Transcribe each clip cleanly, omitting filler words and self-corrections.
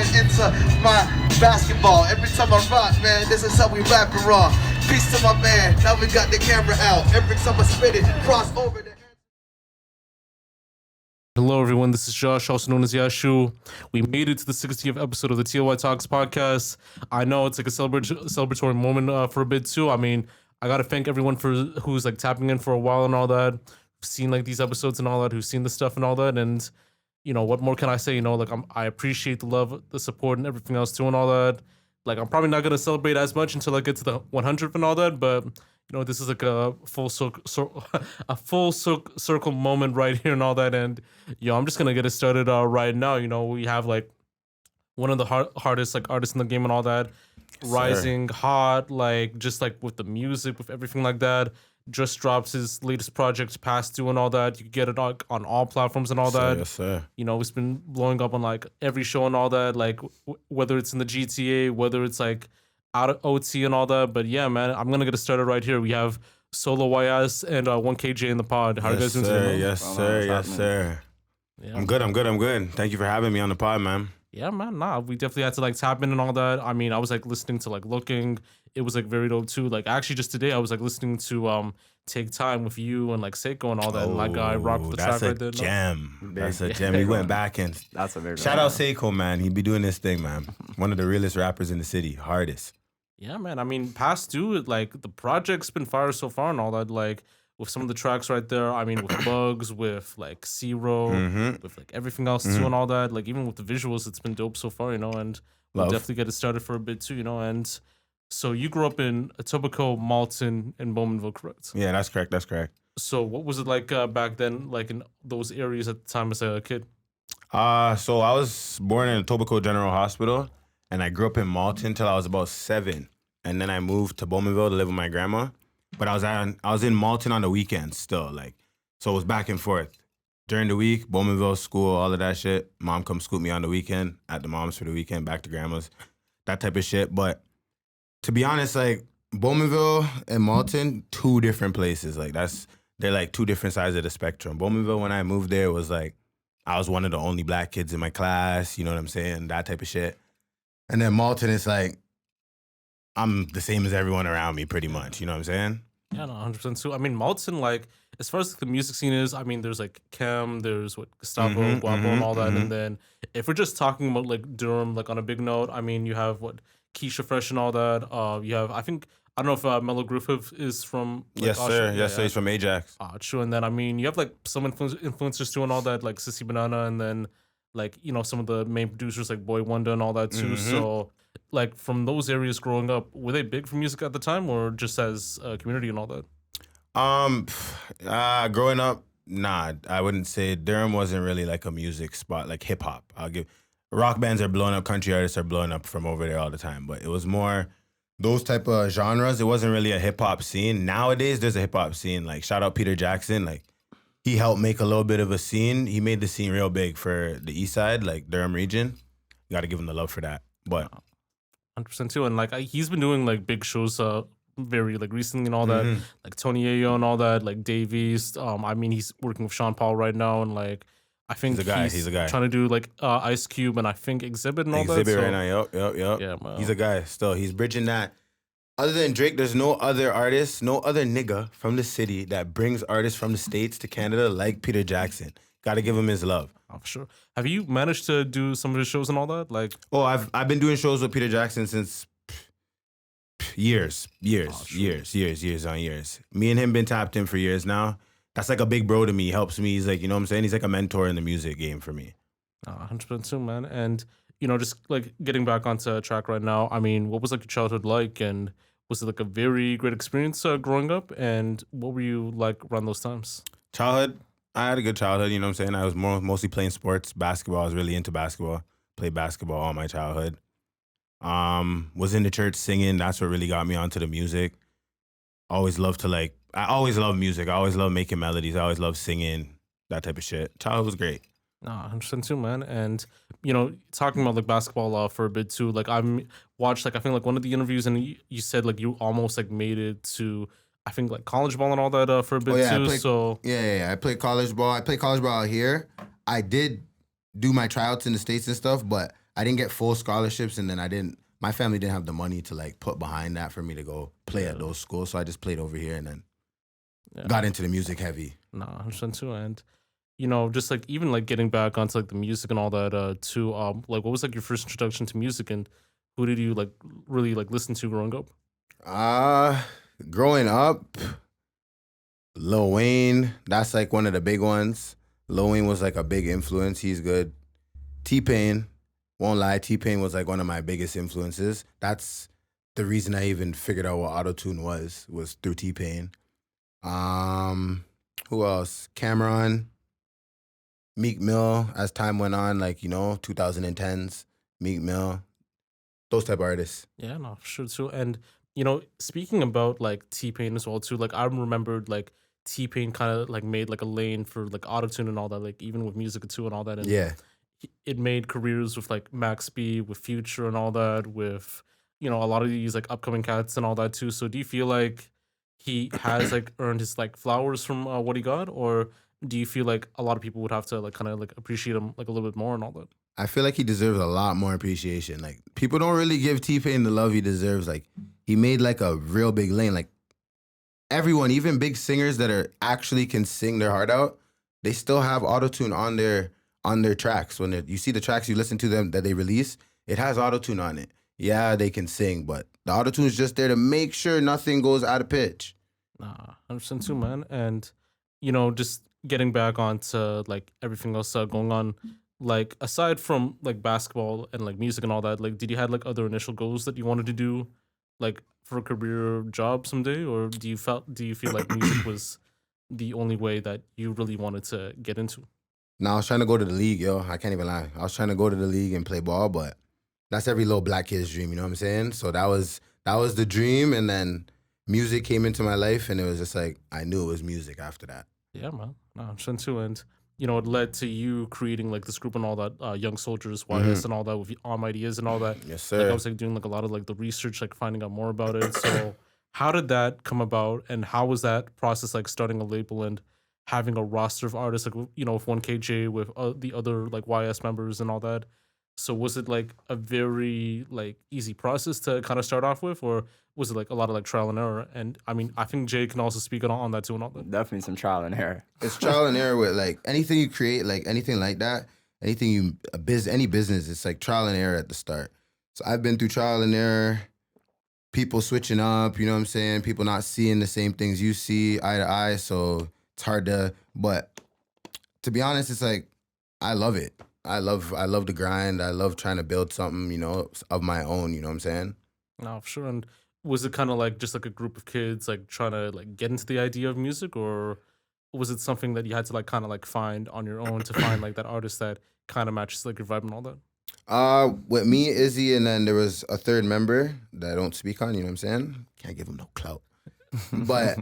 going into my basketball. Every time I rock, man, this is how we rap and raw. Peace to my man, now we got the camera out. Every time I spit it, cross over the... Hello, everyone. This is Josh, also known as Yashu. We made it to the 60th episode of the TLOY Talks podcast. I know it's like a celebratory moment for a bit too. I mean, I gotta thank everyone for who's like tapping in for a while and all that, seen like these episodes and all that, who's seen the stuff and all that. And you know, what more can I say? You know, like I appreciate the love, the support, and everything else too, and all that. Like I'm probably not gonna celebrate as much until I get to the 100th and all that, but. You know, this is like a full circle moment right here and all that. And, yo, I'm just going to get it started right now. You know, we have like one of the hardest like artists in the game and all that. Rising hot, like just like with the music, with everything like that. Just drops his latest project, P.A.S.T.D.U.E and all that. You can get it on all platforms and all that. Yes, sir. You know, it's been blowing up on like every show and all that. Like whether it's in the GTA, whether it's like out of OT and all that. But yeah, man, I'm gonna get it started right here. We have Solo YS and 1kJayy in the pod. How are you guys doing today? Yes, sir. Yeah. I'm good. Thank you for having me on the pod, man. Yeah, man. Nah, we definitely had to like tap in and all that. I mean, I was like listening to like Looking. It was like very dope too. Like actually just today I was like listening to Take Time with you and like Seiko and all that. And like I rocked the track right there. That's a gem. We went back and that's a very shout out Seiko, man. He be doing this thing, man. One of the realest rappers in the city, hardest. Yeah, man. I mean, P.A.S.T.D.U.E, like the project's been fire so far and all that. Like with some of the tracks right there. I mean, with Bugs, with like Zero, with like everything else too and all that. Like even with the visuals, it's been dope so far, you know. And we'll definitely get it started for a bit too, you know. And so you grew up in Etobicoke, Malton, and Bowmanville, correct? Yeah, that's correct. So what was it like back then, like in those areas at the time as a kid? So I was born in Etobicoke General Hospital, and I grew up in Malton till I was about 7. And then I moved to Bowmanville to live with my grandma. But I was in Malton on the weekends still, like, so it was back and forth. During the week, Bowmanville, school, all of that shit. Mom come scoop me on the weekend, at the mom's for the weekend, back to grandma's, that type of shit. But to be honest, like, Bowmanville and Malton, 2 different places. Like, they're like 2 different sides of the spectrum. Bowmanville, when I moved there, was like, I was one of the only black kids in my class, you know what I'm saying? That type of shit. And then Malton is like, I'm the same as everyone around me, pretty much. You know what I'm saying? Yeah, no, 100% too. I mean, Malton, like, as far as like, the music scene is, I mean, there's like Chem, there's what Gustavo, Guapo, and all that. And then if we're just talking about like Durham, like on a big note, I mean, you have what Keisha Fresh and all that. You have, I don't know if Mellow Griffith is from. Like, yes, sir. Yes, sir. He's from Ajax. True. And then, I mean, you have like some influencers too and all that, like Sissy Banana, and then like, you know, some of the main producers like Boy Wonder and all that too. So, like, from those areas growing up, were they big for music at the time or just as a community and all that? Growing up, nah, I wouldn't say Durham wasn't really like a music spot, like hip hop. Rock bands are blowing up, country artists are blowing up from over there all the time, but it was more those type of genres. It wasn't really a hip hop scene. Nowadays, there's a hip hop scene. Like, shout out Peter Jackson. Like, he helped make a little bit of a scene. He made the scene real big for the East Side, like Durham region. You got to give him the love for that. But 100% too, and like he's been doing like big shows very like recently and all that, like Tony Ayo and all that, like Davies. I mean, he's working with Sean Paul right now, and like I think he's a guy trying to do like Ice Cube and I think Exhibit and all that. Exhibit right now, yep. Yeah, man. He's a guy still. He's bridging that. Other than Drake, there's no other artist, no other nigga from the city that brings artists from the States to Canada like Peter Jackson. Got to give him his love. Oh, for sure. Have you managed to do some of his shows and all that? Like, I've been doing shows with Peter Jackson since years on years. Me and him been tapped in for years now. That's like a big bro to me. He helps me. He's like, you know what I'm saying? He's like a mentor in the music game for me. 100% too, man. And, you know, just like getting back onto track right now, I mean, what was like your childhood like? And was it like a very great experience growing up? And what were you like around those times? Childhood? I had a good childhood, you know what I'm saying? I was mostly playing sports, basketball. I was really into basketball. Played basketball all my childhood. Was in the church singing. That's what really got me onto the music. I always loved music. I always loved making melodies. I always loved singing, that type of shit. Childhood was great. 100% too, man. And, you know, talking about like basketball for a bit too, like I watched like I think like one of the interviews and you said like you almost like made it to I think like college ball and all that for a bit too. I played college ball. I played college ball out here. I did do my tryouts in the States and stuff, but I didn't get full scholarships, and then my family didn't have the money to like put behind that for me to go play at those schools. So I just played over here and then got into the music heavy. Nah, 100% too. And you know, just like even like getting back onto like the music and all that too. Like what was like your first introduction to music, and who did you like really like listen to growing up? Growing up, Lil Wayne, that's like one of the big ones. Lil Wayne was like a big influence. He's good. T-Pain, won't lie, T-Pain was like one of my biggest influences. That's the reason I even figured out what autotune was through T-Pain. Who else? Cameron, Meek Mill, as time went on, like, you know, 2010s, Meek Mill, those type of artists. Yeah, no, for sure too. And you know, speaking about like T-Pain as well too, like I remembered like T-Pain kind of like made like a lane for like autotune and all that, like even with music too and all that. And it made careers with like Max B, with Future and all that, with, you know, a lot of these like upcoming cats and all that too. So do you feel like he has like earned his like flowers from what he got, or do you feel like a lot of people would have to like kind of like appreciate him like a little bit more and all that? I feel like he deserves a lot more appreciation. Like, people don't really give T-Pain the love he deserves. Like, he made like a real big lane. Like, everyone, even big singers that are actually can sing their heart out, they still have autotune on their tracks. When you see the tracks, you listen to them that they release, it has autotune on it. Yeah, they can sing, but the autotune is just there to make sure nothing goes out of pitch. Nah, 100% too, man. And you know, just getting back onto like everything else going on, like aside from like basketball and like music and all that, like did you have like other initial goals that you wanted to do, like for a career job someday, or do you feel like music was the only way that you really wanted to get into? No, I was trying to go to the league, yo. I can't even lie. I was trying to go to the league and play ball, but that's every little black kid's dream, you know what I'm saying? So that was the dream, and then music came into my life, and it was just like, I knew it was music after that. Yeah, man. No, I'm sure too. And you know, it led to you creating like this group and all that, Young Soldiers, YS and all that, with Ideas and all that. Yes, sir. Like I was like doing like a lot of like the research, like finding out more about it. So how did that come about, and how was that process like starting a label and having a roster of artists, like, you know, with 1kJayy, with the other like YS members and all that? So was it like a very like easy process to kind of start off with, or was it like a lot of like trial and error? And I mean, I think Jay can also speak on that too and all that. Definitely some trial and error. It's trial and error with like anything you create, like anything like that, any business, it's like trial and error at the start. So I've been through trial and error, people switching up, you know what I'm saying? People not seeing the same things you see eye to eye, so it's hard but to be honest, it's like, I love it. I love the grind. I love trying to build something, you know, of my own, you know what I'm saying? No, for sure. And was it kind of like just like a group of kids like trying to like get into the idea of music, or was it something that you had to like kind of like find on your own to find like that artist that kind of matches like your vibe and all that? With me, Izzy, and then there was a third member that I don't speak on, you know what I'm saying? Can't give him no clout. But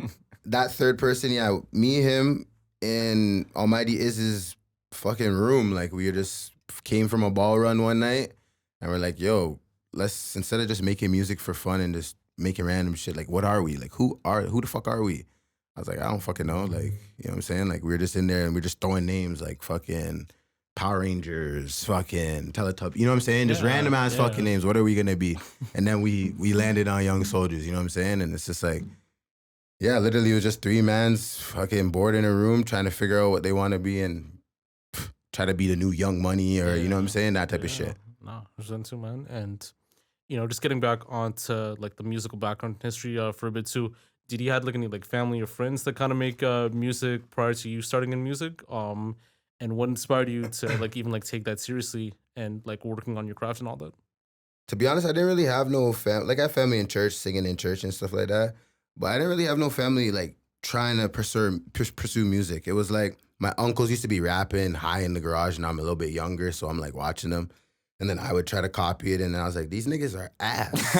that third person, yeah, me, him, in Almighty Iz's fucking room, like we just came from a ball run one night, and we're like, yo, let's, instead of just making music for fun and just making random shit, like, what are we? Like, who the fuck are we? I was like, I don't fucking know. Like, you know what I'm saying? Like, we were just in there and we're just throwing names like fucking Power Rangers, fucking Teletubbies, you know what I'm saying? Just random ass fucking names. What are we gonna be? And then we landed on Young Soldiers, you know what I'm saying? And it's just like, yeah, literally it was just three mans fucking bored in a room trying to figure out what they want to be and try to be the new Young Money, or you know what I'm saying? That type of shit. No, there's too, man. And you know, just getting back onto like the musical background history for a bit too. Did you have like any like family or friends that kind of make music prior to you starting in music? And what inspired you to like even like take that seriously and like working on your craft and all that? To be honest, I didn't really have no family. Like, I have family in church, singing in church and stuff like that. But I didn't really have no family like trying to pursue music. It was like my uncles used to be rapping high in the garage, and I'm a little bit younger, so I'm like watching them. And then I would try to copy it, and then I was like, these niggas are ass.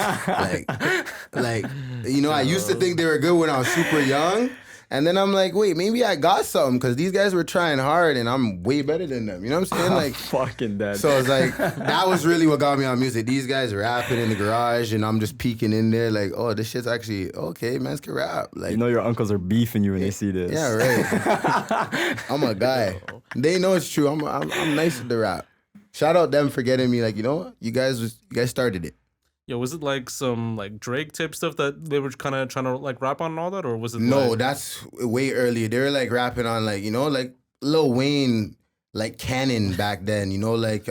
like, you know, I used to think they were good when I was super young. And then I'm like, wait, maybe I got something, because these guys were trying hard and I'm way better than them. You know what I'm saying? Like, fucking dead. So it's like, that was really what got me on music. These guys rapping in the garage and I'm just peeking in there like, oh, this shit's actually, okay, man can rap. Like, you know your uncles are beefing you when they see this. Yeah, right. I'm a guy. They know it's true. I'm nice with the rap. shout out them for getting me. Like, you know what? You guys started it. Yo, was it like some like Drake type stuff that they were kind of trying to like rap on and all that, or was it? No, like... that's way earlier. They were like rapping on like, you know, like Lil Wayne, like Canon back then. You know, like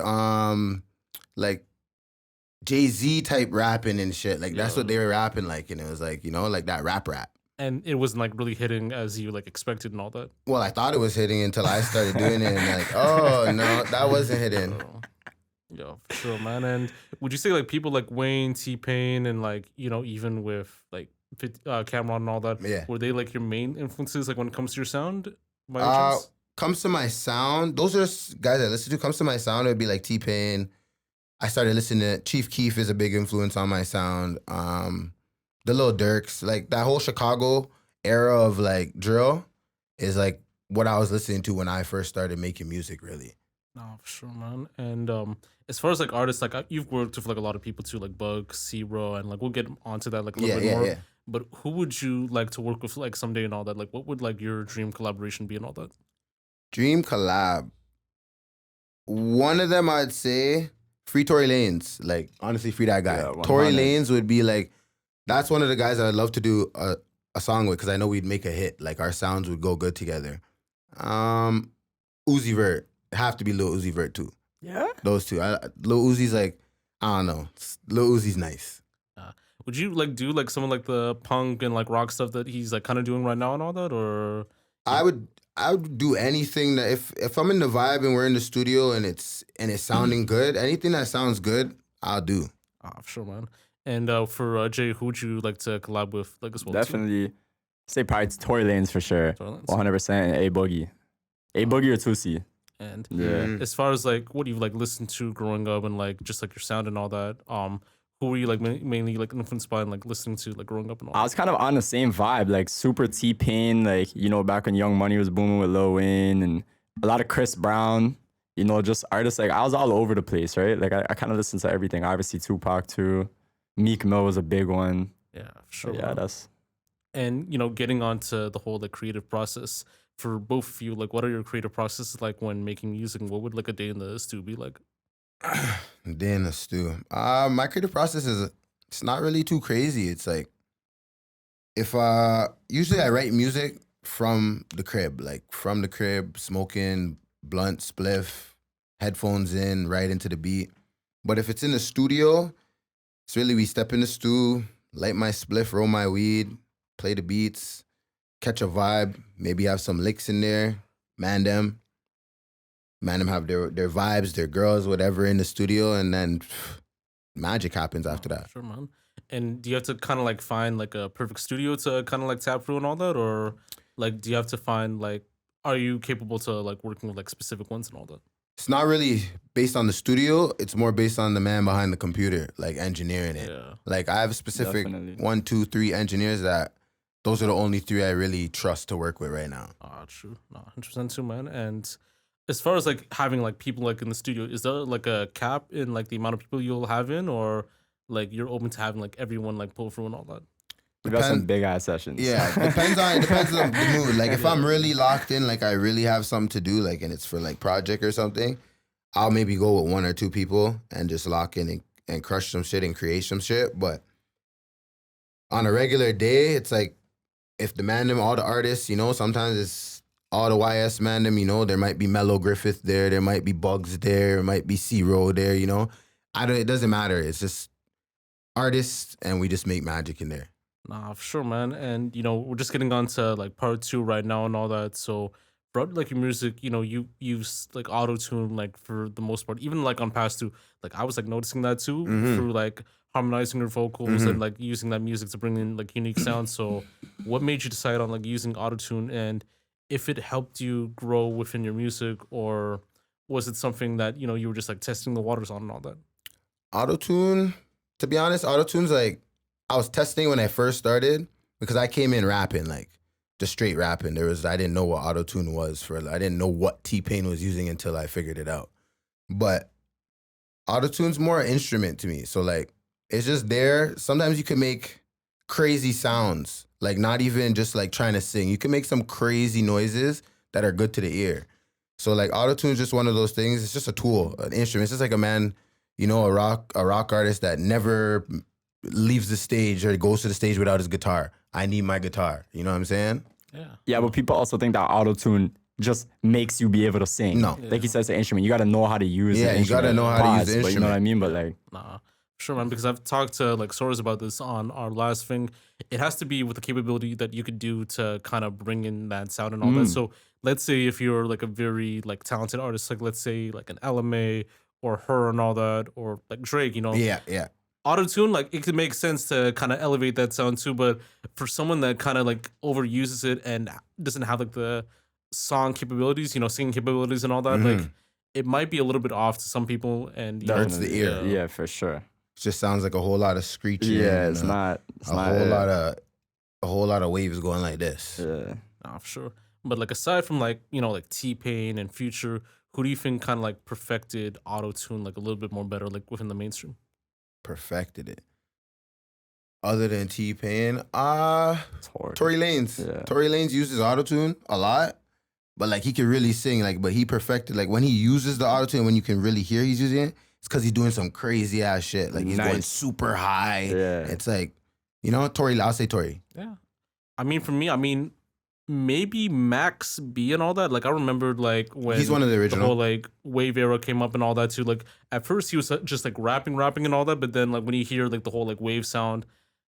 Jay-Z type rapping and shit. Like that's what they were rapping like, and it was like, you know, like that rap. And it wasn't like really hitting as you like expected and all that. Well, I thought it was hitting until I started doing it, and like, oh no, that wasn't hitting. Yo, for sure, man. And would you say like people like Wayne, T-Pain, and like, you know, even with like Cameron and all that, were they like your main influences like when it comes to your sound? By any chance? Comes to my sound, those are guys I listen to. Comes to my sound, it would be like T-Pain. I started listening to Chief Keef is a big influence on my sound. The Lil Durks, like that whole Chicago era of like drill is like what I was listening to when I first started making music, really. No, for sure, man. And as far as like artists, like you've worked with like a lot of people too, like Bug, Zero, and like we'll get onto that like a little bit more. Yeah. But who would you like to work with like someday and all that? Like what would like your dream collaboration be and all that? Dream collab. One of them I'd say free Tory Lanez. Like honestly, free that guy. Yeah, Tory Lanez would be like, that's one of the guys that I'd love to do a song with because I know we'd make a hit. Like our sounds would go good together. Uzi Vert. Have to be Lil Uzi Vert too. Yeah? Those two. Lil Uzi's like, I don't know. Lil Uzi's nice. Would you like do like some of like the punk and like rock stuff that he's like kind of doing right now and all that, or? I would do anything that if I'm in the vibe and we're in the studio and it's sounding good, anything that sounds good, I'll do. For sure, man. And for Jay, who would you like to collab with like as well? Definitely. Too? Say probably Tory Lanez for sure. 100%. And A-Boogie. A-Boogie or Tusi. And as far as like what you've like listened to growing up and like just like your sound and all that, who were you like mainly like influenced by and like listening to like growing up and all? I was kind of on the same vibe, like super T-Pain, like, you know, back when Young Money was booming with Lil Wayne, and a lot of Chris Brown, you know, just artists. Like I was all over the place, right? Like I kind of listened to everything. Obviously Tupac too. Meek Mill was a big one. Yeah, for sure. But yeah, that's. And you know, getting onto the whole like creative process for both of you, like what are your creative processes like when making music? And what would like a day in the stew be like? Day in the stew. My creative process it's not really too crazy. It's like if usually I write music from the crib, smoking blunt, spliff, headphones in, right into the beat. But if it's in the studio, it's really we step in the stew, light my spliff, roll my weed, play the beats, catch a vibe, maybe have some licks in there, man them have their vibes, their girls, whatever in the studio, and then magic happens after that. Sure, man. And do you have to kind of like find like a perfect studio to kind of like tap through and all that, or like do you have to find like, are you capable to like working with like specific ones and all that? It's not really based on the studio. It's more based on the man behind the computer, like engineering it. Yeah. Like I have specific 1, 2, 3 engineers that those are the only 3 I really trust to work with right now. True. No, 100% too, man. And as far as like having like people like in the studio, is there like a cap in like the amount of people you'll have in, or like you're open to having like everyone like pull through and all that? We got some big ass sessions. Yeah, depends on the mood. Like if I'm really locked in, like I really have something to do, like and it's for like project or something, I'll maybe go with 1 or 2 people and just lock in and crush some shit and create some shit. But on a regular day, it's like if the man them, all the artists, you know, sometimes it's all the YS man them, you know, there might be Mellow Griffith there might be Bugs there might be C-Row there, you know. It doesn't matter. It's just artists and we just make magic in there. Nah, for sure, man. And, you know, we're just getting on to, like, part 2 right now and all that. So, for, like, your music, you know, you use, like, auto-tune, like, for the most part. Even, like, on P.A.S.T.D.U.E, like, I was, like, noticing that, too, through, like, harmonizing your vocals and, like, using that music to bring in, like, unique sounds. So, what made you decide on, like, using auto-tune? And if it helped you grow within your music, or was it something that, you know, you were just, like, testing the waters on and all that? Auto-tune, to be honest, auto-tune's, like, I was testing when I first started because I came in rapping, like just straight rapping. I didn't know what auto-tune was I didn't know what T-Pain was using until I figured it out. But auto-tune's more an instrument to me. So like, it's just there. Sometimes you can make crazy sounds, like not even just like trying to sing. You can make some crazy noises that are good to the ear. So like autotune is just one of those things. It's just a tool, an instrument. It's just like a man, you know, a rock artist that never leaves the stage or goes to the stage without his guitar. I need my guitar. You know what I'm saying? Yeah, but people also think that autotune just makes you be able to sing. No. Like he says, the instrument, you got to know how to use Yeah, the you gotta instrument. know how to use the But you know what I instrument. mean? But like, Nah, sure, man. Because I've talked to like Soros about this on our last thing. It has to be with the capability that you could do to kind of bring in that sound and all that. So let's say if you're like a very like talented artist, like let's say like an LMA or her and all that, or like Drake, you know, Yeah. autotune, like it could make sense to kind of elevate that sound too. But for someone that kind of like overuses it and doesn't have like the song capabilities, you know, singing capabilities and all that, like it might be a little bit off to some people. And you Hurts know, the ear. yeah, for sure. It just sounds like a whole lot of screeching. Yeah, and, it's not. It's a not whole lot of waves going like this. Yeah. nah, for sure. But like aside from like, you know, like T-Pain and Future, who do you think kind of like perfected autotune like a little bit more better, like within the mainstream? Perfected it. Other than T-Pain, It's hard. Tory Lanez. Yeah. Tory Lanez uses autotune a lot, but like he can really sing. Like, but he perfected like when he uses the autotune, when you can really hear he's using it, it's because he's doing some crazy ass shit. Like he's going Nice. super high. Yeah. It's like, you know, Tory. I'll say Tory. Yeah. I mean, for me, I mean, maybe Max B and all that. Like I remembered like when He's one of the original. whole like wave era came up and all that too. Like at first he was just like rapping and all that, but then like when you hear like the whole like wave sound,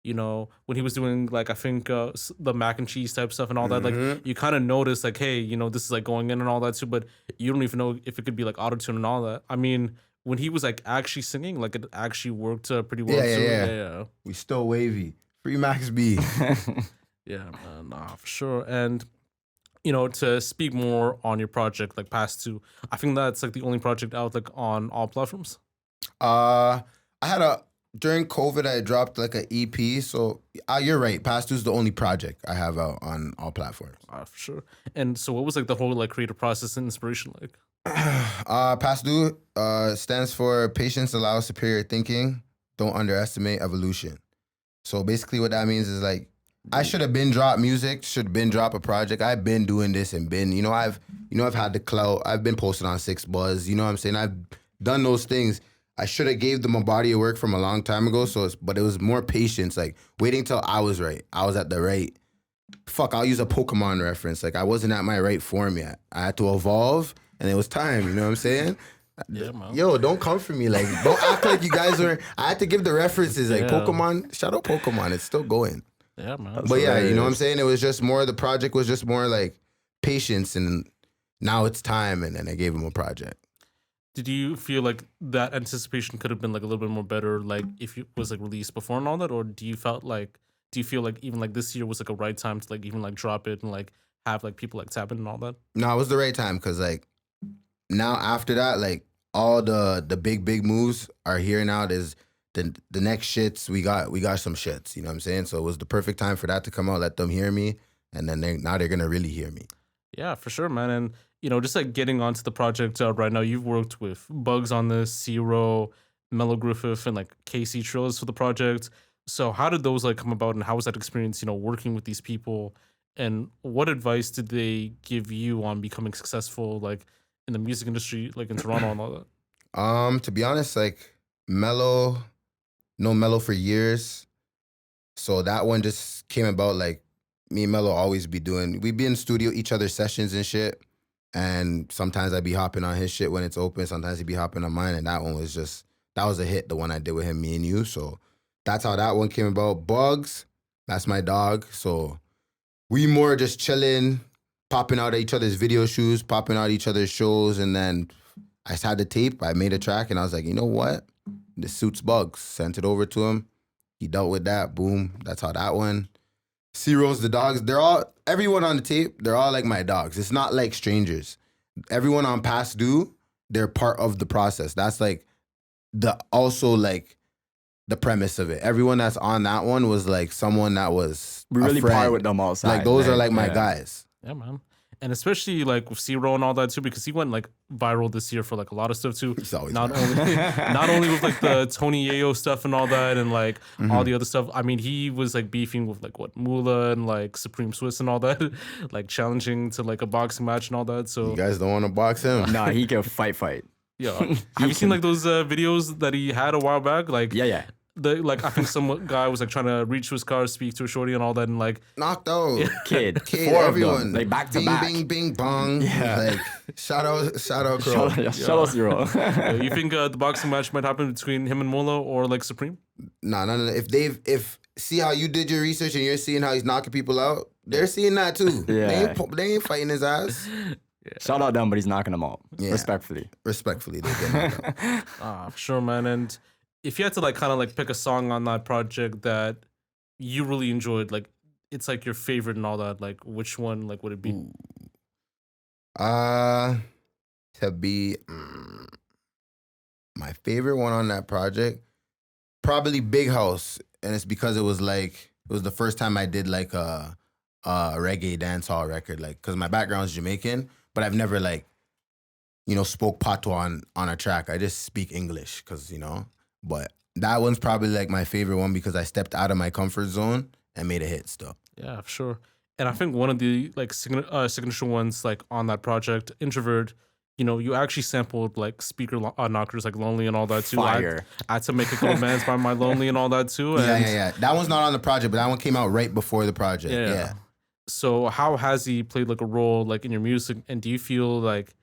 you know, when he was doing like I think the mac and cheese type stuff and all that, like you kind of notice like, hey, you know, this is like going in and all that too, but you don't even know if it could be like autotune and all that. I mean, when he was like actually singing, like it actually worked pretty well. Yeah, too. yeah. We still wavy. Free Max B. Yeah, man, nah, for sure. And you know, to speak more on your project, like P.A.S.T.D.U.E, I think that's like the only project out like on all platforms. I had during COVID I dropped like an EP. So you're right. P.A.S.T.D.U.E is the only project I have out on all platforms. For sure. And so, what was like the whole like creative process and inspiration like? P.A.S.T.D.U.E stands for Patience Allows Superior Thinking. Don't underestimate evolution. So basically, what that means is like I should have been dropped music, should have been drop a project. I've been doing this and been, I've had the clout. I've been posted on 6buzz. You know what I'm saying? I've done those things. I should have gave them a body of work from a long time ago. But it was more patience, like waiting till I was right. I was at the right. I'll use a Pokemon reference. Like I wasn't at my right form yet. I had to evolve, and it was time. You know what I'm saying? Yeah, man. Yo, don't come for me. Like, don't act like you guys were. I had to give the references. Like Yeah. Pokemon, shout out Pokemon. It's still going. Yeah, man. But yeah, you know what I'm saying? It was just more, the project was just more like patience, and now it's time, and then I gave him a project. Did you feel like that anticipation could have been like a little bit more better, like if it was like released before and all that, or do you feel like even like this year was like a right time to like even like drop it and like have like people like tap in and all that? No, it was the right time, because like now after that, like all the big moves are here now. There's the next shits. We got some shits. You know what I'm saying? So it was the perfect time for that to come out. Let them hear me, and then now they're gonna really hear me. Yeah, for sure, man. And you know, just like getting onto the project right now, you've worked with Bugs on this, Zero, Mellow Griffith, and like KC Trills for the project. So how did those like come about, and how was that experience, you know, working with these people? And what advice did they give you on becoming successful, like in the music industry, like in Toronto and all that? To be honest, like Mellow for years. So that one just came about, like me and Mellow always we'd be in studio, each other's sessions and shit. And sometimes I'd be hopping on his shit when it's open. Sometimes he'd be hopping on mine. And that was a hit, the one I did with him, Me and You. So that's how that one came about. Bugs, that's my dog. So we more just chilling, popping out each other's video shoots, popping out each other's shows. And then I had the tape, I made a track, and I was like, you know what? This suits Bugs. Sent it over to him. He dealt with that. Boom. That's how that one. Zero's, the dogs, everyone on the tape, they're all like my dogs. It's not like strangers. Everyone on P.A.S.T.D.U.E, they're part of the process. That's like the premise of it. Everyone that's on that one was like someone that was We a really friend. part with them outside. Like those are like my yeah. guys. Yeah, man. and especially like with Zero and all that too, because he went like viral this year for like a lot of stuff too. He's always Not only not only with like the Tony Yayo stuff and all that, and like all the other stuff. I mean, he was like beefing with like what Moolah and like Supreme Swiss and all that, like challenging to like a boxing match and all that. So You guys don't want to box him? Nah, he can fight. yeah, have you seen like those videos that he had a while back? Like Yeah. like I think some guy was like trying to reach to his car, speak to a shorty and all that, and like Knocked out. Kid. Kid, Four of everyone. them, like back to bing, back. Bing, bing, bong. Yeah. Like, shout out, Crow. Shout out Zero. you think the boxing match might happen between him and Moolah or like Supreme? Nah. If see how you did your research and you're seeing how he's knocking people out, they're seeing that too. Yeah. They ain't fighting his ass. Shout out them, but he's knocking them out. Yeah. Respectfully. Respectfully, they get knocked out. For sure, man. And if you had to like kind of like pick a song on that project that you really enjoyed, like it's like your favorite and all that, like which one like would it be? To be my favorite one on that project, probably Big House, and it's because it was the first time I did like a reggae dancehall record, like because my background is Jamaican, but I've never like, spoke patois on a track. I just speak English because but that one's probably like my favorite one because I stepped out of my comfort zone and made a hit still. Yeah, for sure. And I think one of the like signature ones like on that project, Introvert, you actually sampled like Speaker Knockerz, like Lonely and all that too. Fire. I had to make a couple bands by my Lonely and all that too. And Yeah. That one's not on the project, but that one came out right before the project. Yeah. So how has he played like a role like in your music, and do you feel like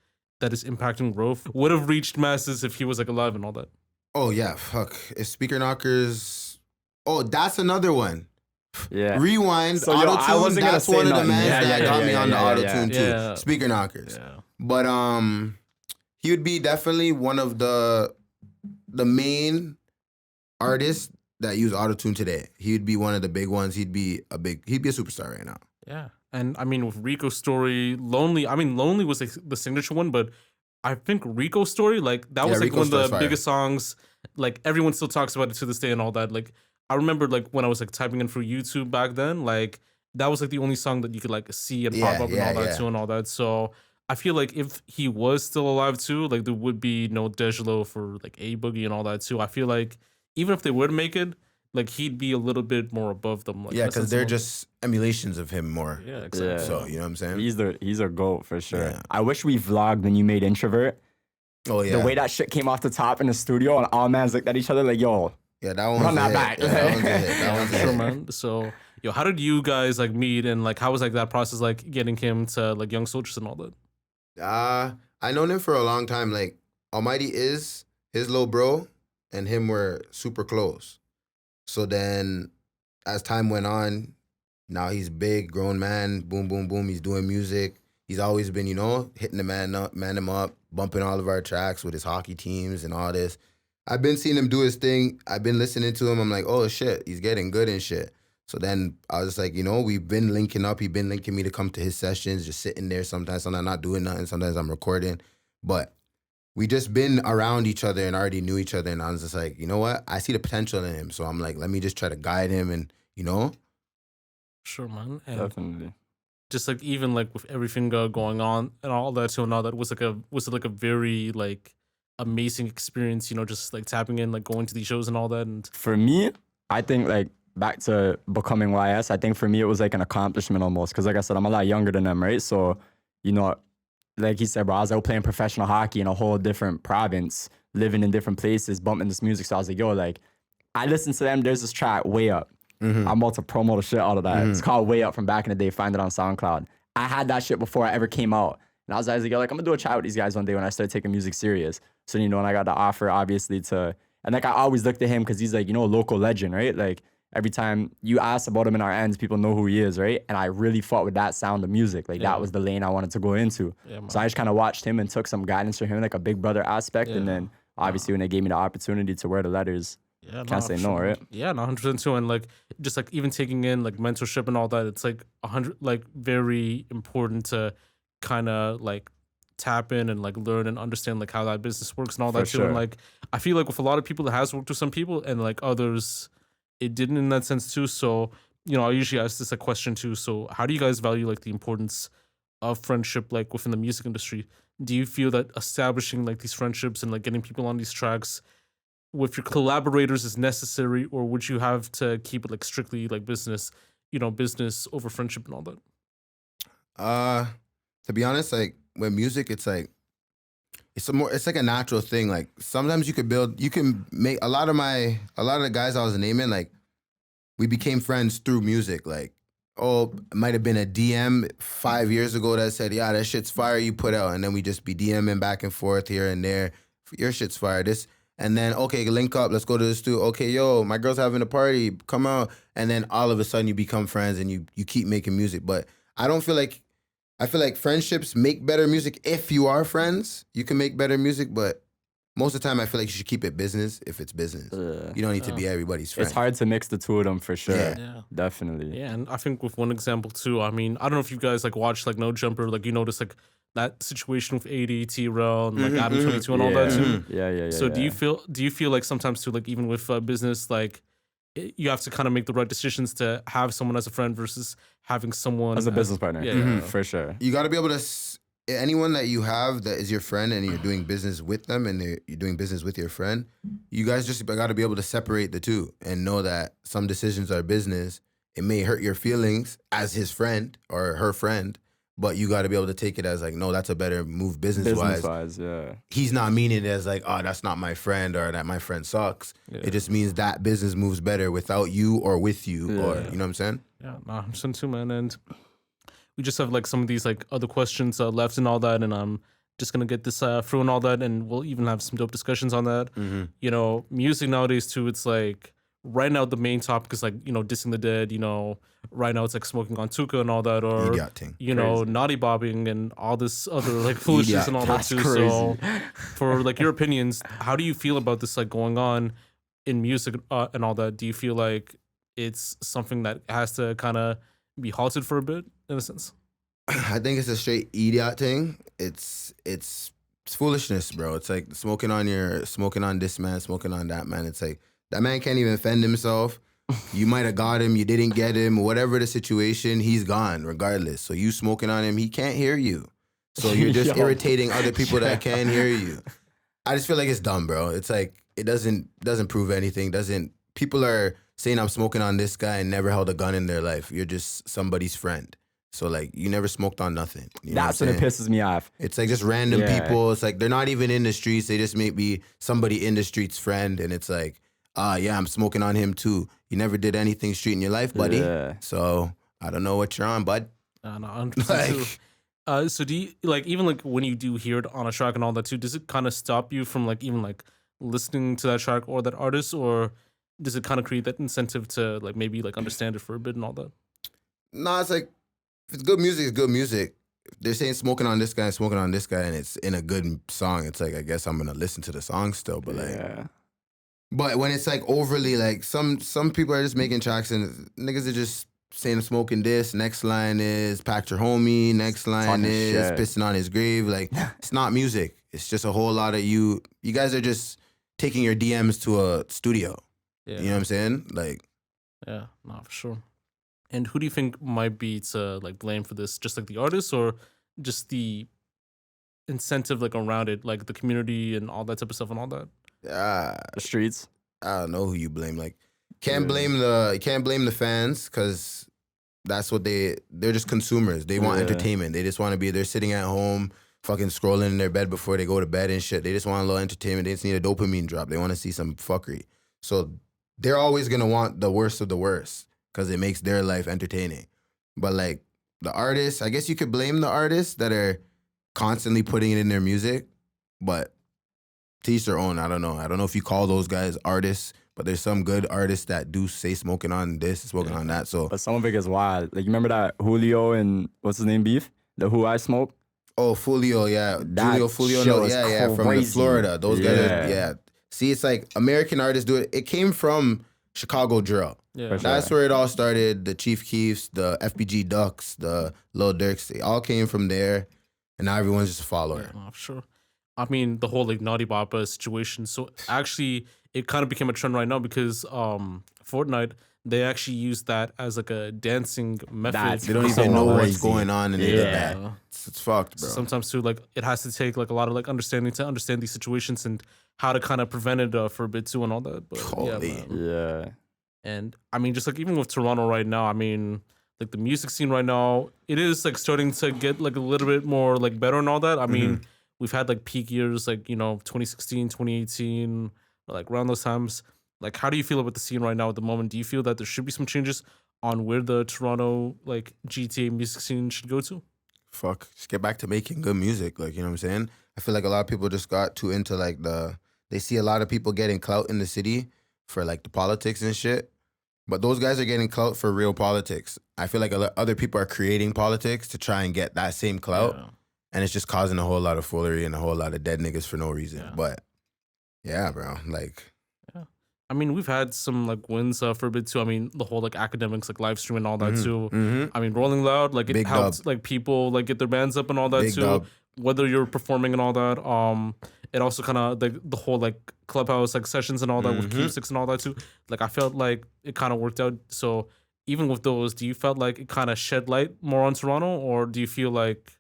that is impacting growth? Would have reached masses if he was like alive and all that. Oh yeah, fuck. If Speaker Knockerz. Oh, that's another one. Yeah. Rewind, So, yo, I autotune. wasn't gonna That's say one of the nothing. mans that got me on the autotune too. Yeah. Speaker Knockerz. Yeah. But he would be definitely one of the main artists that use autotune today. He would be one of the big ones. He'd be a superstar right now. Yeah. And I mean with Rico's Story, Lonely was like the signature one, but I think Rico's Story, like that was like Rico's one of the Story's biggest songs. Like everyone still talks about it to this day and all that. Like I remember like when I was like typing in through YouTube back then, like that was like the only song that you could like see and pop up and all that too and all that. So I feel like if he was still alive too, like there would be no Dejlo for like A Boogie and all that too. I feel like even if they were to make it, like he'd be a little bit more above them. Like, Yeah, because they're just emulations of him more. Yeah, exactly. Yeah. So, you know what I'm saying? He's a GOAT for sure. Yeah. I wish we vlogged when you made Introvert. Oh, yeah. The way that shit came off the top in the studio and all mans looked at each other like, yo, Yeah, that one's Run a that hit. back. Yeah, that one's a hit. That one's a Sure, hit. man. So, how did you guys like meet, and like how was like that process like getting him to like Young Soldiers and all that? I known him for a long time. Like, Almighty is his little bro, and him were super close. So then, as time went on, now he's big, grown man, boom, boom, boom. He's doing music. He's always been, hitting the man him up, bumping all of our tracks with his hockey teams and all this. I've been seeing him do his thing. I've been listening to him. I'm like, oh, shit, he's getting good and shit. So then I was just like, we've been linking up. He's been linking me to come to his sessions, just sitting there sometimes not doing nothing. Sometimes I'm recording. But we just been around each other and already knew each other. And I was just like, you know what? I see the potential in him. So I'm like, let me just try to guide him and, Sure, man. And definitely. just like even like with everything going on and all that too and all that, was it like a very like amazing experience, just like tapping in, like going to these shows and all that? And For me, I think like back to becoming YS, I think for me it was like an accomplishment almost. Cause like I said, I'm a lot younger than them, right? So, like he said, bro, I was out playing professional hockey in a whole different province, living in different places, bumping this music. So I was like, yo, like I listened to them. There's this track, Way Up. Mm-hmm. I'm about to promo the shit out of that. It's called Way Up from back in the day. Find it on SoundCloud. I had that shit before I ever came out. And I was like, yo, like I'm gonna do a chat with these guys one day when I started taking music serious. So, when I got the offer, obviously, and like I always looked at him because he's like, a local legend, right? Like every time you ask about him in our ends, people know who he is, right? And I really fought with that sound of music. Like that was the lane I wanted to go into. Yeah, man. So I just kind of watched him and took some guidance from him, like a big brother aspect. And then obviously when they gave me the opportunity to wear the letters, yeah, can't say no, right? Yeah, no, 100% too. And like just like even taking in like mentorship and all that, it's like 100 like very important to kind of like tap in and like learn and understand like how that business works and all that too. sure. And like I feel like with a lot of people, it has worked with some people, and like others, it didn't in that sense too. So I usually ask this a question too. So how do you guys value like the importance of friendship like within the music industry, do you feel that establishing like these friendships and like getting people on these tracks with your collaborators is necessary, or would you have to keep it like strictly like business, business over friendship and all that? To be honest, like with music, it's like it's like a natural thing. Like sometimes you can make a lot of the guys I was naming, like we became friends through music. Like, oh, it might have been a DM 5 years ago that said, yeah, that shit's fire you put out. And then we just be DMing back and forth here and there. Your shit's fire. And then, okay, link up. Let's go to the studio. Okay, yo, my girl's having a party. Come out. And then all of a sudden you become friends and you keep making music. But I feel like friendships make better music. If you are friends, you can make better music. But most of the time, I feel like you should keep it business if it's business. You don't need to be everybody's friend. It's hard to mix the two of them for sure. Yeah. Definitely. Yeah, and I think with one example too, I mean, I don't know if you guys like watch like No Jumper, like you notice like that situation with 80, T-Rail, and like Adam 22 and all that too. Yeah. So do you feel like sometimes too, like even with business, like you have to kind of make the right decisions to have someone as a friend versus having someone as a business partner? Yeah, for sure. You got to be able to, anyone that you have that is your friend and you're doing business with them and you're doing business with your friend, you guys just got to be able to separate the two and know that some decisions are business. It may hurt your feelings as his friend or her friend, but you got to be able to take it as like, no, that's a better move business-wise. Yeah. He's not meaning it as like, oh, that's not my friend or that my friend sucks. Yeah. It just means that business moves better without you or with you or, you know what I'm saying? Yeah, nah, I'm saying too, man. And we just have like some of these like other questions left and all that. And I'm just going to get this through and all that. And we'll even have some dope discussions on that. Music nowadays too, it's like, right now the main topic is like, dissing the dead, right now it's like smoking on Tuka and all that, or, naughty bobbing and all this other like foolishness and all that too. Crazy. So for like your opinions, how do you feel about this like going on in music and all that? Do you feel like it's something that has to kind of be halted for a bit in a sense? I think it's a straight idiot thing. It's foolishness, bro. It's like smoking on this man, smoking on that man. It's like, that man can't even defend himself. You might have got him, you didn't get him, whatever the situation, he's gone regardless. So you smoking on him, he can't hear you. So you're just irritating other people that can hear you. I just feel like it's dumb, bro. It's like it doesn't prove anything. People are saying I'm smoking on this guy and never held a gun in their life. You're just somebody's friend. So like you never smoked on nothing. That's when it pisses me off. It's like just random people. It's like they're not even in the streets. They just may be somebody in the streets' friend, and it's like, yeah, I'm smoking on him too. You never did anything street in your life, buddy. Yeah. So I don't know what you're on, bud. No, 100% too. So do you like even like when you do hear it on a track and all that too? Does it kind of stop you from like even like listening to that track or that artist, or does it kind of create that incentive to like maybe like understand it for a bit and all that? No, it's like if it's good music, it's good music. If they're saying smoking on this guy, and it's in a good song, it's like I guess I'm gonna listen to the song still, but like. But when it's like overly like some people are just making tracks and niggas are just saying smoking this. Next line is packed your homie. Next line is pissing on his grave. Like it's not music. It's just a whole lot of you. You guys are just taking your DMs to a studio. Yeah. You know what I'm saying? Like, yeah, no, for sure. And who do you think might be to like blame for this? Just like the artist, or just the incentive like around it, like the community and all that type of stuff and all that? The streets. I don't know who you blame. Like, can't blame the fans because that's what they're just consumers. They want entertainment. They just want to be. They're sitting at home, fucking scrolling in their bed before they go to bed and shit. They just want a little entertainment. They just need a dopamine drop. They want to see some fuckery. So they're always gonna want the worst of the worst because it makes their life entertaining. But like the artists, I guess you could blame the artists that are constantly putting it in their music, but. To each their own. I don't know. I don't know if you call those guys artists, but there's some good artists that do say smoking on this, smoking on that. So, but some of it is wild. Like you remember that Julio and what's his name beef? The Who I Smoke. Oh, Julio, yeah, Julio, no, yeah, from Florida. Those guys, See, it's like American artists do it. It came from Chicago drill. Yeah, that's where it all started. The Chief Keefs, the FBG Ducks, the Lil Durks, they all came from there, and now everyone's just a follower. Yeah, sure. I mean, the whole like Naughty Baba situation. So actually, it kind of became a trend right now because Fortnite, they actually use that as like a dancing method. They don't So even know what's crazy. going on and they did that. Yeah. It's fucked, bro. Sometimes too, like it has to take like a lot of like understanding to understand these situations and how to kind of prevent it for a bit too and all that. But Holy. man. Yeah. And I mean, just like even with Toronto right now, I mean, like the music scene right now, it is like starting to get like a little bit more like better and all that. I mean, we've had like peak years like, 2016, 2018, like around those times. Like, how do you feel about the scene right now at the moment? Do you feel that there should be some changes on where the Toronto like GTA music scene should go to? Fuck. Just get back to making good music. Like, you know what I'm saying? I feel like a lot of people just got too into like they see a lot of people getting clout in the city for like the politics and shit. But those guys are getting clout for real politics. I feel like other people are creating politics to try and get that same clout. Yeah. And it's just causing a whole lot of foolery and a whole lot of dead niggas for no reason. Yeah. But yeah, bro. Like, I mean, we've had some like wins for a bit too. I mean, the whole like academics like live stream and all that too. I mean, Rolling Loud, like it Big helps dub. like people like get their bands up and all that Big too. dub. Whether you're performing and all that. It also kind of like the whole like clubhouse like sessions and all that with keepsticks and all that too. Like I felt like it kind of worked out. So even with those, do you felt like it kind of shed light more on Toronto, or do you feel like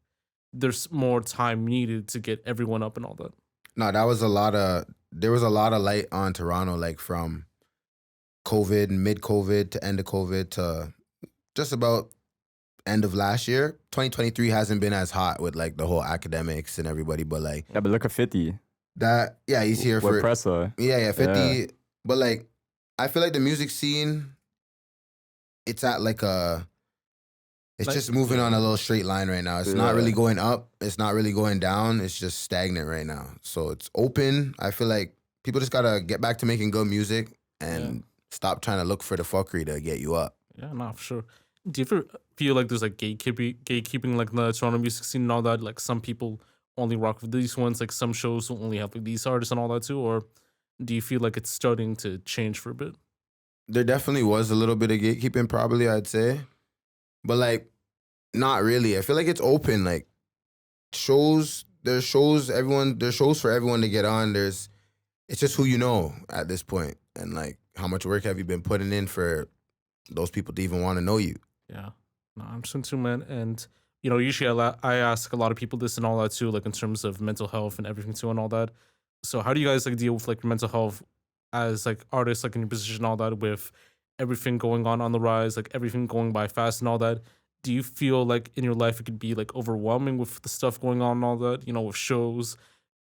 there's more time needed to get everyone up and all that? no, there was a lot of light on Toronto, like from COVID, mid-COVID to end of COVID to just about end of last year. 2023 hasn't been as hot with like the whole academics and everybody, but like Yeah, but look at 50. that, yeah, he's here With for Pressa. Yeah, 50. Yeah. But like, I feel like the music scene, it's at like it's Like- just moving on a little straight line right now. It's not Yeah. really going up. It's not really going down. It's just stagnant right now. So it's open. I feel like people just gotta get back to making good music and stop trying to look for the fuckery to get you up. Yeah, no, for sure. Do you ever feel like there's like gatekeeping like in the Toronto music scene and all that? Like some people only rock with these ones, like some shows will only have like these artists and all that too? Or do you feel like it's starting to change for a bit? There definitely was a little bit of gatekeeping, probably, I'd say. But like, not really. I feel like it's open. Like there's shows for everyone to get on. It's just who you know at this point. And like, how much work have you been putting in for those people to even want to know you? Yeah, no, I'm so too, man. And usually I ask a lot of people this and all that too, like in terms of mental health and everything too and all that. So how do you guys like deal with like mental health as like artists, like in your position and all that, with everything going on the rise, like everything going by fast and all that? Do you feel like in your life it could be like overwhelming with the stuff going on and all that, with shows,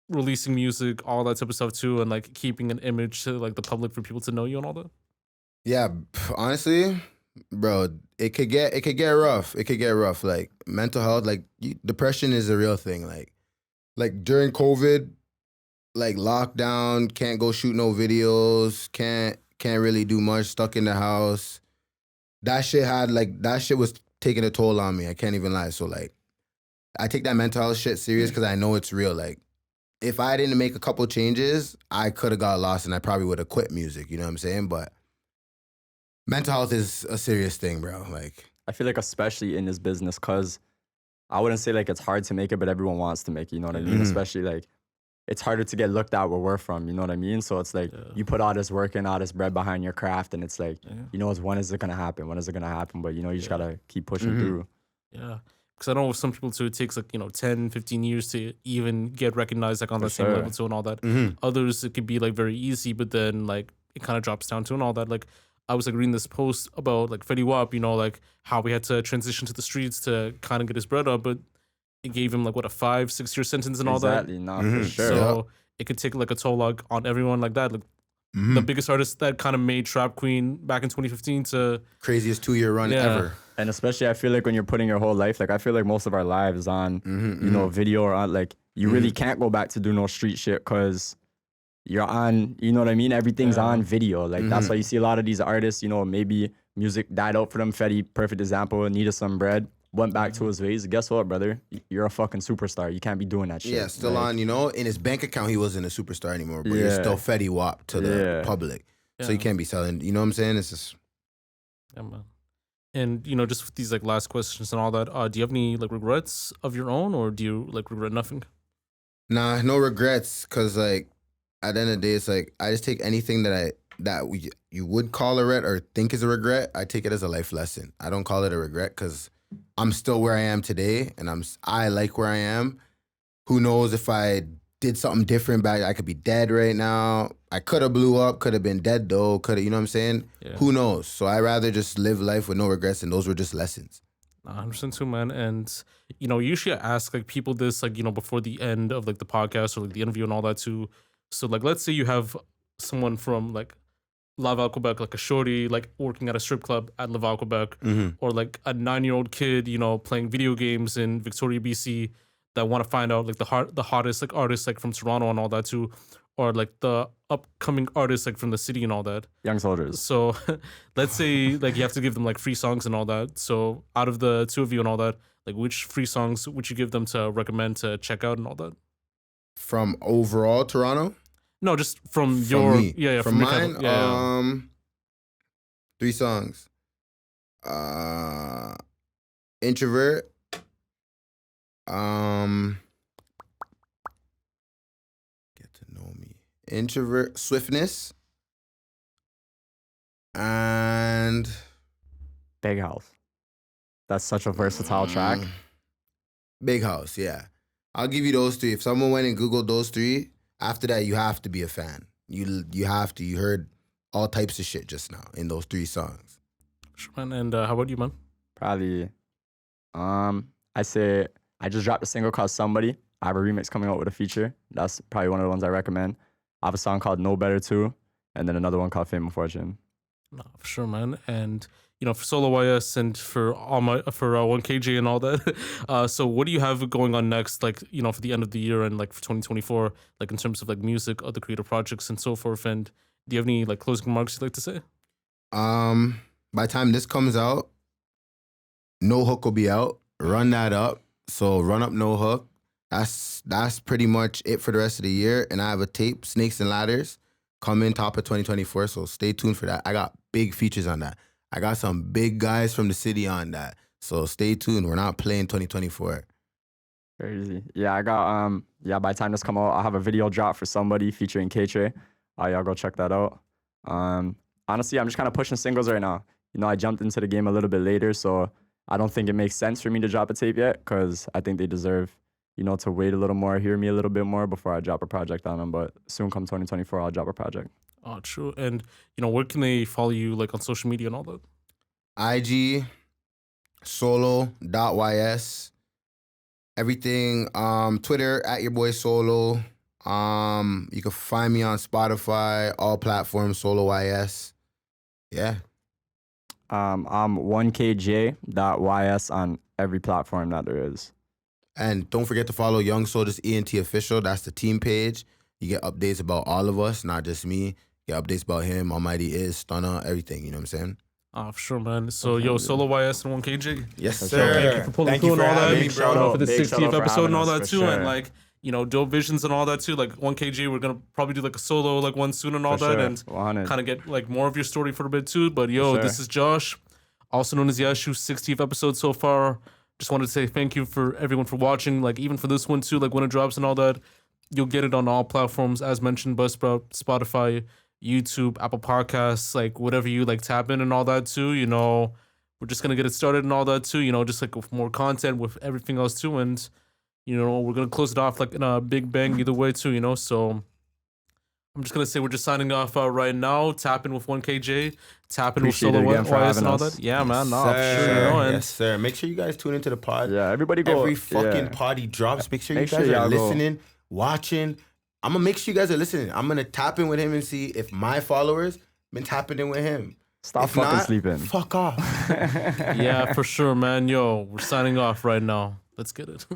releasing music, all that type of stuff too, and like keeping an image to like the public for people to know you and all that? Yeah, honestly, bro, it could get rough. It could get rough. Like mental health, like depression is a real thing. Like during COVID, like lockdown, can't go shoot no videos, can't really do much, stuck in the house. That shit was taking a toll on me. I can't even lie. So like, I take that mental health shit serious because I know it's real. Like, if I didn't make a couple changes, I could have got lost and I probably would have quit music. You know what I'm saying? But mental health is a serious thing, bro. Like, I feel like especially in this business, because I wouldn't say like it's hard to make it, but everyone wants to make it, you know what I mean? Especially like, it's harder to get looked at where we're from, you know what I mean? So it's like, you put all this work and all this bread behind your craft, and it's like, when is it gonna happen? When is it gonna happen? But you just gotta keep pushing through. Yeah. Because I know with some people too, it takes like, 10, 15 years to even get recognized like on the same sure. level too and all that. Others, it could be like very easy, but then like it kind of drops down to and all that. Like I was like reading this post about like P.A.S.T.D.U.E, like how we had to transition to the streets to kind of get his bread up, but it gave him like what, a 5-6 year sentence and all that. Exactly, nah, for sure. So it could take like a toll like on everyone like that. Like the biggest artist that kind of made Trap Queen back in 2015 to craziest 2-year run ever. And especially, I feel like when you're putting your whole life, like I feel like most of our lives on, video or on, like you really can't go back to do no street shit because you're on, you know what I mean? Everything's on video. Like that's why you see a lot of these artists, maybe music died out for them. P.A.S.T.D.U.E, perfect example, needed some bread, went back to his ways. Guess what, brother? You're a fucking superstar. You can't be doing that shit. Yeah, still on, in his bank account, he wasn't a superstar anymore, but you're still P.A.S.T.D.U.E WAP to the public. So you can't be selling, you know what I'm saying? It's just... Yeah, man. And just with these like last questions and all that, do you have any like regrets of your own, or do you like regret nothing? Nah, no regrets, because like at the end of the day, it's like I just take anything you would call a regret or think is a regret. I take it as a life lesson. I don't call it a regret because I'm still where I am today, and I like where I am. Who knows if I did something different back, I could be dead right now. I could have blew up, could have been dead though, could have, you know what I'm saying? Yeah. Who knows? So I rather just live life with no regrets, and those were just lessons. 100% too, man. And, you know, usually I ask like people this, like, you know, before the end of like the podcast or like the interview and all that too. So like, let's say you have someone from like Laval, Quebec, like a shorty, like working at a strip club at Laval, Quebec, or like a 9-year-old kid, you know, playing video games in Victoria, BC, that want to find out like the hottest like artists like from Toronto and all that too, or like the upcoming artists like from the city and all that. Young soldiers. So let's say like you have to give them like free songs and all that. So out of the two of you and all that, like which free songs would you give them to recommend to check out and all that? From overall Toronto? No, just from From your me. yeah, From your mine. 3 songs. Introvert. Get to know me. Introvert, Swiftness, and Big House. That's such a versatile track. Big House. Yeah, I'll give you those 3. If someone went and Googled those 3, after that you have to be a fan. You have to. You heard all types of shit just now in those 3 songs. Sure, man. And how about you, man? Probably, I say I just dropped a single called Somebody. I have a remix coming out with a feature. That's probably one of the ones I recommend. I have a song called No Better Too, and then another one called Fame and Fortune. No, for sure, man. And you know, for Solo YS and for all my 1kJayy and all that. So, what do you have going on next? Like, you know, for the end of the year and like for 2024, like in terms of like music, other creative projects, and so forth. And do you have any like closing remarks you'd like to say? By the time this comes out, No Hook will be out. Run that up. So run up No Hook. That's pretty much it for the rest of the year. And I have a tape, Snakes and Ladders, coming top of 2024. So stay tuned for that. I got big features on that. I got some big guys from the city on that. So stay tuned. We're not playing 2024. Crazy. Yeah, I got by the time this come out, I'll have a video drop for Somebody featuring K-Trey. Y'all go check that out. Honestly, I'm just kind of pushing singles right now. You know, I jumped into the game a little bit later, so I don't think it makes sense for me to drop a tape yet, because I think they deserve, you know, to wait a little more, hear me a little bit more before I drop a project on them. But soon come 2024, I'll drop a project. Oh, true. And, you know, where can they follow you, like, on social media and all that? IG, solo.ys, everything, Twitter, @yourboysolo. You can find me on Spotify, all platforms, Solo YS. Yeah. Mm-hmm. I'm 1kJayy.ys on every platform that there is. And don't forget to follow Young Soldiers ENT Official. That's the team page. You get updates about all of us, not just me. You get updates about him, Almighty Is, Stunner, everything. You know what I'm saying? Oh, for sure, man. So, yo, Solo YS and 1kJayy. Yes, For sir. sure. Thank you for pulling Thank through you and for all that. having me, Big bro. shout out for the Big shout out 60th for episode and all having that us, too. for And sure. like, you know, dope visions and all that too. Like 1kJayy, we're gonna probably do like a solo like one soon and all For that, sure. and 100. kind of get like more of your story for a bit too. But yo, sure. this is Josh, also known as Yashu, 60th episode so far. Just wanted to say thank you for everyone for watching. Like even for this one too, like when it drops and all that, you'll get it on all platforms as mentioned: Buzzsprout, Spotify, YouTube, Apple Podcasts, like whatever you like tap in and all that too. You know, we're just gonna get it started and all that too. You know, just like with more content, with everything else too, and you know, we're gonna close it off like in a big bang either way too. You know, so I'm just gonna say we're just signing off right now. Tap in with 1kJayy, tap in Appreciate with it Solo again for YS and having all us. that. Yeah, man, nah, for Sir. sure. You know, and Yes, sir. Make sure you guys tune into the pod. Yeah, everybody go. Every fucking yeah. party drops. Make sure Make you guys sure are y'all go. listening, watching. I'm gonna make sure you guys are listening. I'm gonna tap in with him and see if my followers been tapping in with him. Stop If fucking not, sleeping. Fuck off. yeah, for sure, man. Yo, we're signing off right now. Let's get it.